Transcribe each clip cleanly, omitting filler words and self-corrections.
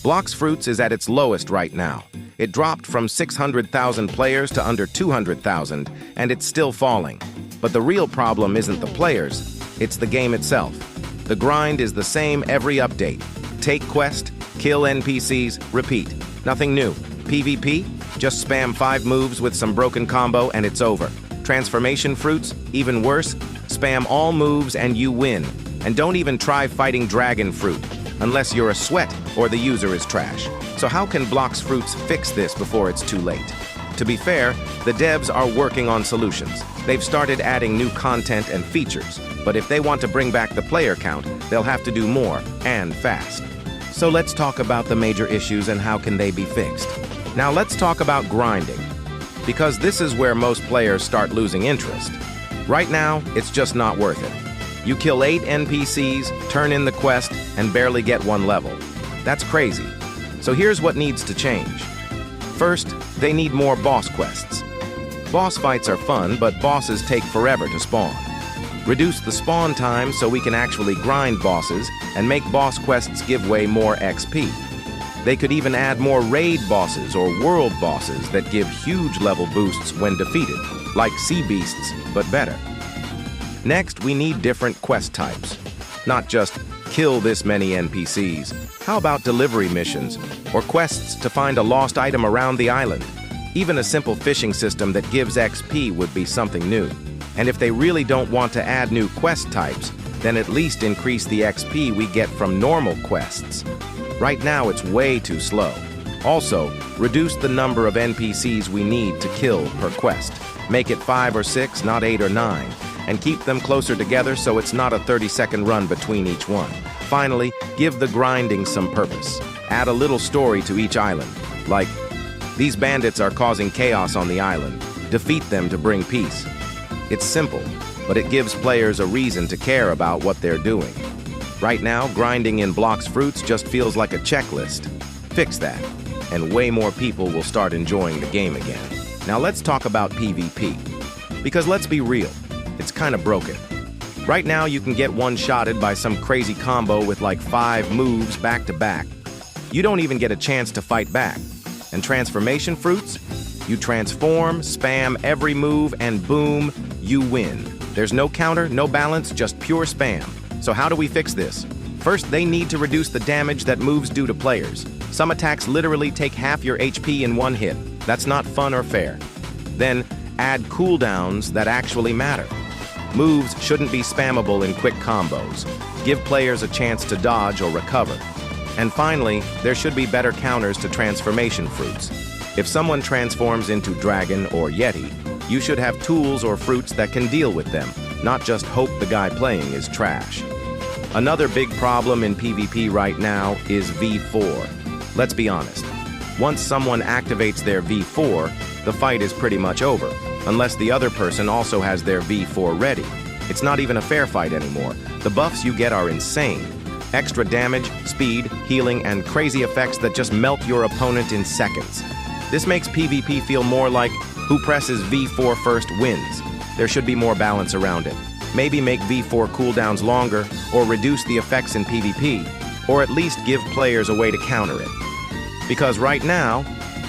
Blox Fruits is at its lowest right now. It dropped from 600,000 players to under 200,000, and it's still falling. But the real problem isn't the players, it's the game itself. The grind is the same every update. Take quest, kill NPCs, repeat. Nothing new. PvP? Just spam 5 moves with some broken combo and it's over. Transformation fruits? Even worse, spam all moves and you win. And don't even try fighting dragon fruit, unless you're a sweat or the user is trash. So how can Blox Fruits fix this before it's too late? To be fair, the devs are working on solutions. They've started adding new content and features, but if they want to bring back the player count, they'll have to do more, and fast. So let's talk about the major issues and how can they be fixed. Now let's talk about grinding, because this is where most players start losing interest. Right now, it's just not worth it. You kill 8 NPCs, turn in the quest, and barely get 1 level. That's crazy. So here's what needs to change. First, they need more boss quests. Boss fights are fun, but bosses take forever to spawn. Reduce the spawn time so we can actually grind bosses and make boss quests give way more XP. They could even add more raid bosses or world bosses that give huge level boosts when defeated, like sea beasts, but better. Next, we need different quest types. Not just kill this many NPCs. How about delivery missions or quests to find a lost item around the island? Even a simple fishing system that gives XP would be something new. And if they really don't want to add new quest types, then at least increase the XP we get from normal quests. Right now, it's way too slow. Also, reduce the number of NPCs we need to kill per quest. Make it 5 or 6, not 8 or 9. And keep them closer together so it's not a 30-second run between each one. Finally, give the grinding some purpose. Add a little story to each island, like, these bandits are causing chaos on the island. Defeat them to bring peace. It's simple, but it gives players a reason to care about what they're doing. Right now, grinding in Blox Fruits just feels like a checklist. Fix that, and way more people will start enjoying the game again. Now let's talk about PvP. Because let's be real, it's kind of broken. Right now, you can get one-shotted by some crazy combo with like 5 moves back to back. You don't even get a chance to fight back. And transformation fruits? You transform, spam every move, and boom, you win. There's no counter, no balance, just pure spam. So how do we fix this? First, they need to reduce the damage that moves do to players. Some attacks literally take half your HP in one hit. That's not fun or fair. Then, add cooldowns that actually matter. Moves shouldn't be spammable in quick combos. Give players a chance to dodge or recover. And finally, there should be better counters to transformation fruits. If someone transforms into dragon or yeti, you should have tools or fruits that can deal with them, not just hope the guy playing is trash. Another big problem in PvP right now is V4. Let's be honest. Once someone activates their V4, the fight is pretty much over, unless the other person also has their V4 ready. It's not even a fair fight anymore. The buffs you get are insane. Extra damage, speed, healing, and crazy effects that just melt your opponent in seconds. This makes PvP feel more like who presses V4 first wins. There should be more balance around it. Maybe make V4 cooldowns longer, or reduce the effects in PvP, or at least give players a way to counter it. Because right now,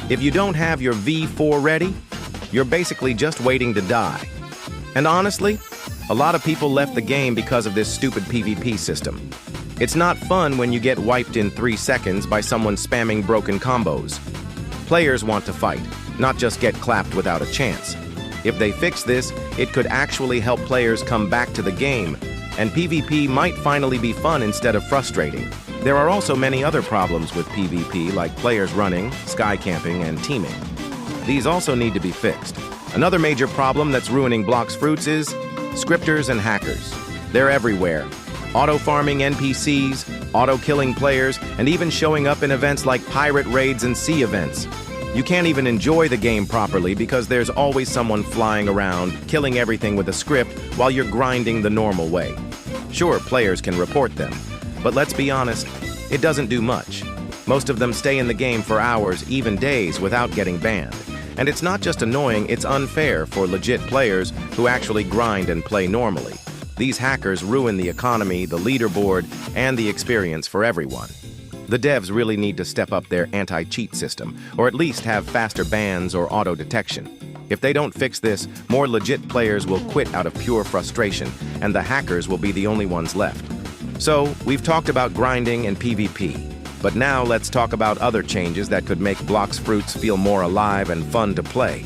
if you don't have your V4 ready, you're basically just waiting to die. And honestly, a lot of people left the game because of this stupid PvP system. It's not fun when you get wiped in 3 seconds by someone spamming broken combos. Players want to fight, not just get clapped without a chance. If they fix this, it could actually help players come back to the game, and PvP might finally be fun instead of frustrating. There are also many other problems with PvP, like players running, sky camping, and teaming. These also need to be fixed. Another major problem that's ruining Blox Fruits is scriptors and hackers. They're everywhere. Auto-farming NPCs, auto-killing players, and even showing up in events like pirate raids and sea events. You can't even enjoy the game properly because there's always someone flying around, killing everything with a script while you're grinding the normal way. Sure, players can report them, but let's be honest, it doesn't do much. Most of them stay in the game for hours, even days, without getting banned. And it's not just annoying, it's unfair for legit players who actually grind and play normally. These hackers ruin the economy, the leaderboard, and the experience for everyone. The devs really need to step up their anti-cheat system, or at least have faster bans or auto-detection. If they don't fix this, more legit players will quit out of pure frustration, and the hackers will be the only ones left. So, we've talked about grinding and PvP, but now let's talk about other changes that could make Blox Fruits feel more alive and fun to play.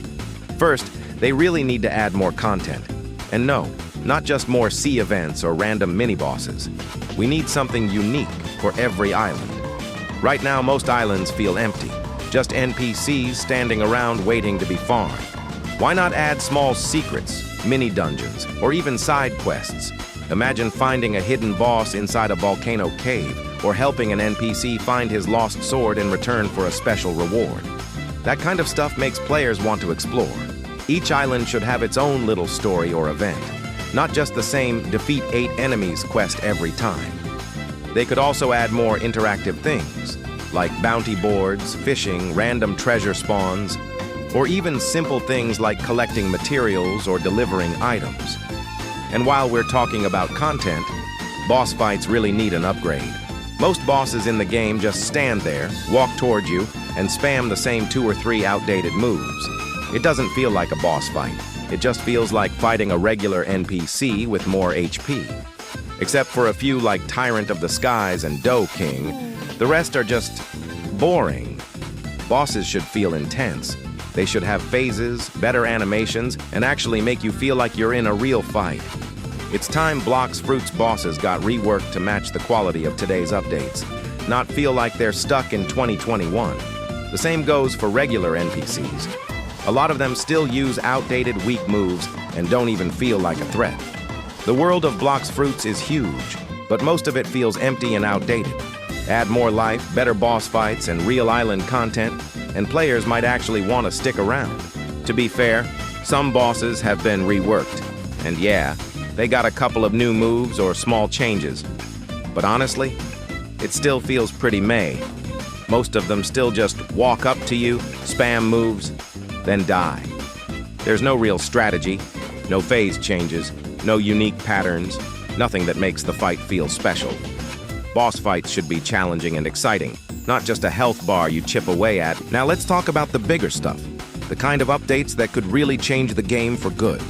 First, they really need to add more content. And no, not just more sea events or random mini-bosses. We need something unique for every island. Right now, most islands feel empty, just NPCs standing around waiting to be farmed. Why not add small secrets, mini-dungeons, or even side quests? Imagine finding a hidden boss inside a volcano cave, or helping an NPC find his lost sword in return for a special reward. That kind of stuff makes players want to explore. Each island should have its own little story or event, not just the same defeat 8 enemies quest every time. They could also add more interactive things, like bounty boards, fishing, random treasure spawns, or even simple things like collecting materials or delivering items. And while we're talking about content, boss fights really need an upgrade. Most bosses in the game just stand there, walk toward you, and spam the same 2 or 3 outdated moves. It doesn't feel like a boss fight. It just feels like fighting a regular NPC with more HP. Except for a few like Tyrant of the Skies and Doe King, the rest are just boring. Bosses should feel intense. They should have phases, better animations, and actually make you feel like you're in a real fight. It's time Blox Fruits bosses got reworked to match the quality of today's updates, not feel like they're stuck in 2021. The same goes for regular NPCs. A lot of them still use outdated, weak moves and don't even feel like a threat. The world of Blox Fruits is huge, but most of it feels empty and outdated. Add more life, better boss fights, and real island content, and players might actually want to stick around. To be fair, some bosses have been reworked, and yeah, they got a couple of new moves or small changes. But honestly, it still feels pretty meh. Most of them still just walk up to you, spam moves, then die. There's no real strategy, no phase changes, no unique patterns, nothing that makes the fight feel special. Boss fights should be challenging and exciting, not just a health bar you chip away at. Now let's talk about the bigger stuff, the kind of updates that could really change the game for good.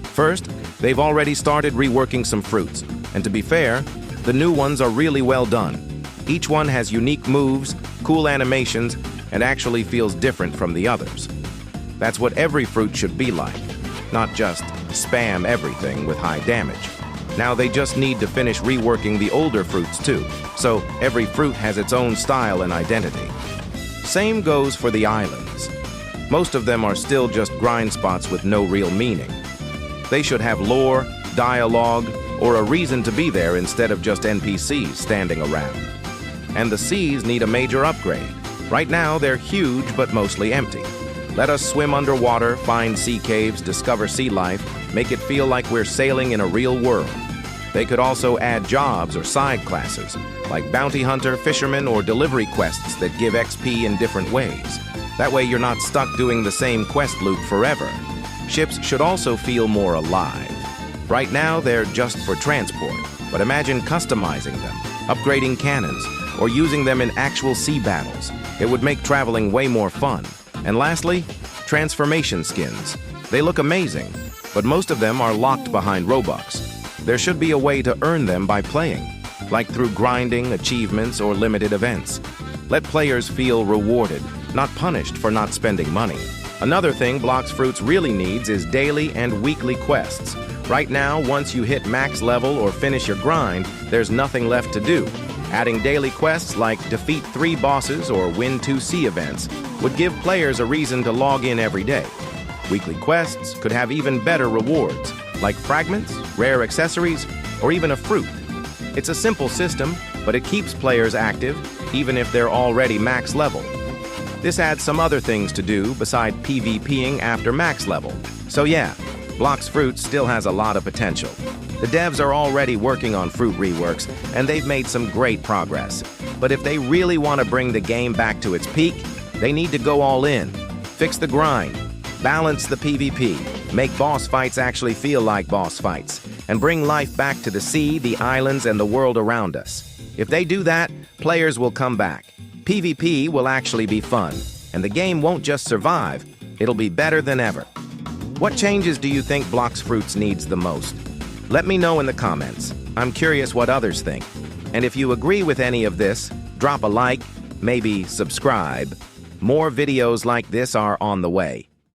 First, they've already started reworking some fruits, and to be fair, the new ones are really well done. Each one has unique moves, cool animations, and actually feels different from the others. That's what every fruit should be like, not just spam everything with high damage. Now they just need to finish reworking the older fruits too, so every fruit has its own style and identity. Same goes for the islands. Most of them are still just grind spots with no real meaning. They should have lore, dialogue, or a reason to be there instead of just NPCs standing around. And the seas need a major upgrade. Right now they're huge but mostly empty. Let us swim underwater, find sea caves, discover sea life, make it feel like we're sailing in a real world. They could also add jobs or side classes, like bounty hunter, fisherman, or delivery quests that give XP in different ways. That way you're not stuck doing the same quest loop forever. Ships should also feel more alive. Right now they're just for transport, but imagine customizing them, upgrading cannons, or using them in actual sea battles. It would make traveling way more fun. And lastly, transformation skins. They look amazing, but most of them are locked behind Robux. There should be a way to earn them by playing, like through grinding, achievements, or limited events. Let players feel rewarded, not punished for not spending money. Another thing Blox Fruits really needs is daily and weekly quests. Right now, once you hit max level or finish your grind, there's nothing left to do. Adding daily quests like defeat 3 bosses or win 2 sea events would give players a reason to log in every day. Weekly quests could have even better rewards, like fragments, rare accessories, or even a fruit. It's a simple system, but it keeps players active, even if they're already max level. This adds some other things to do beside PvPing after max level. So yeah, Blox Fruits still has a lot of potential. The devs are already working on fruit reworks, and they've made some great progress. But if they really want to bring the game back to its peak, they need to go all in, fix the grind, balance the PvP, make boss fights actually feel like boss fights, and bring life back to the sea, the islands, and the world around us. If they do that, players will come back. PvP will actually be fun, and the game won't just survive, it'll be better than ever. What changes do you think Blox Fruits needs the most? Let me know in the comments. I'm curious what others think. And if you agree with any of this, drop a like, maybe subscribe. More videos like this are on the way.